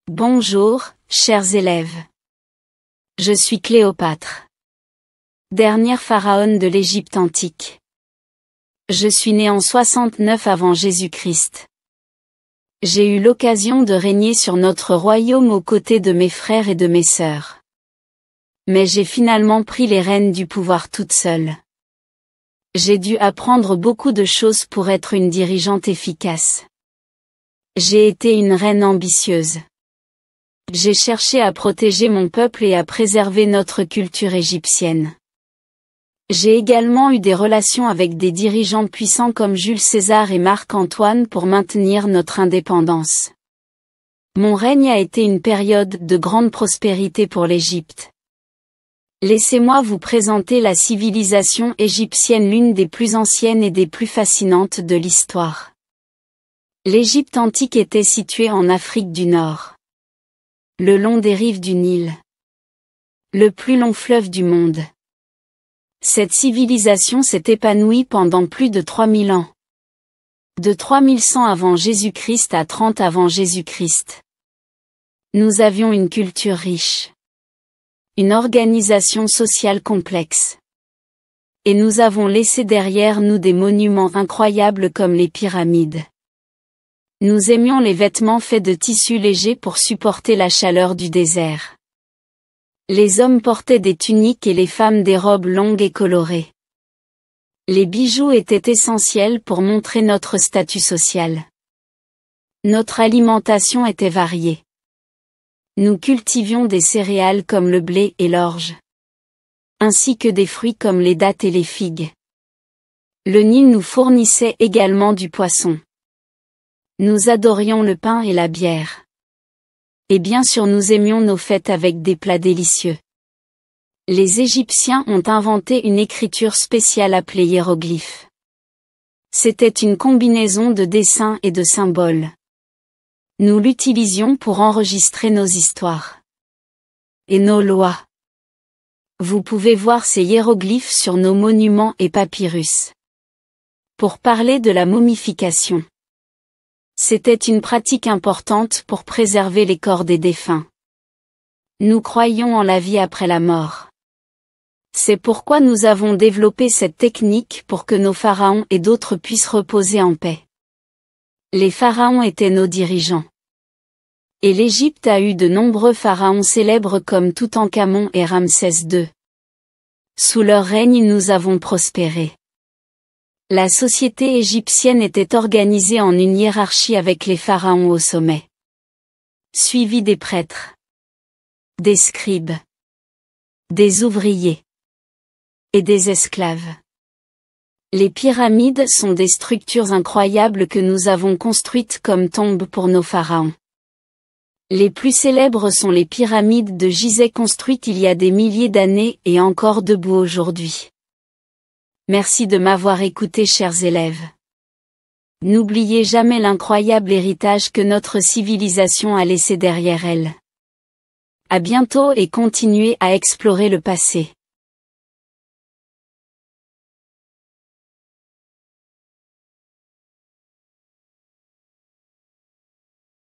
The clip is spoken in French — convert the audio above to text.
Bonjour, chers élèves. Je suis Cléopâtre, dernière pharaon de l'Égypte antique. Je suis née en 69 avant Jésus-Christ. J'ai eu l'occasion de régner sur notre royaume aux côtés de mes frères et de mes sœurs. Mais j'ai finalement pris les rênes du pouvoir toute seule. J'ai dû apprendre beaucoup de choses pour être une dirigeante efficace. J'ai été une reine ambitieuse. J'ai cherché à protéger mon peuple et à préserver notre culture égyptienne. J'ai également eu des relations avec des dirigeants puissants comme Jules César et Marc-Antoine pour maintenir notre indépendance. Mon règne a été une période de grande prospérité pour l'Égypte. Laissez-moi vous présenter la civilisation égyptienne, l'une des plus anciennes et des plus fascinantes de l'histoire. L'Égypte antique était située en Afrique du Nord, le long des rives du Nil, le plus long fleuve du monde. Cette civilisation s'est épanouie pendant plus de 3000 ans. De 3100 avant Jésus-Christ à 30 avant Jésus-Christ. Nous avions une culture riche. Une organisation sociale complexe. Et nous avons laissé derrière nous des monuments incroyables comme les pyramides. Nous aimions les vêtements faits de tissus légers pour supporter la chaleur du désert. Les hommes portaient des tuniques et les femmes des robes longues et colorées. Les bijoux étaient essentiels pour montrer notre statut social. Notre alimentation était variée. Nous cultivions des céréales comme le blé et l'orge, ainsi que des fruits comme les dattes et les figues. Le Nil nous fournissait également du poisson. Nous adorions le pain et la bière. Et bien sûr nous aimions nos fêtes avec des plats délicieux. Les Égyptiens ont inventé une écriture spéciale appelée hiéroglyphe. C'était une combinaison de dessins et de symboles. Nous l'utilisions pour enregistrer nos histoires et nos lois. Vous pouvez voir ces hiéroglyphes sur nos monuments et papyrus. Pour parler de la momification. C'était une pratique importante pour préserver les corps des défunts. Nous croyons en la vie après la mort. C'est pourquoi nous avons développé cette technique pour que nos pharaons et d'autres puissent reposer en paix. Les pharaons étaient nos dirigeants. Et l'Égypte a eu de nombreux pharaons célèbres comme Toutankhamon et Ramsès II. Sous leur règne nous avons prospéré. La société égyptienne était organisée en une hiérarchie avec les pharaons au sommet. Suivi des prêtres, des scribes, des ouvriers et des esclaves. Les pyramides sont des structures incroyables que nous avons construites comme tombes pour nos pharaons. Les plus célèbres sont les pyramides de Gizeh construites il y a des milliers d'années et encore debout aujourd'hui. Merci de m'avoir écouté, chers élèves. N'oubliez jamais l'incroyable héritage que notre civilisation a laissé derrière elle. À bientôt et continuez à explorer le passé.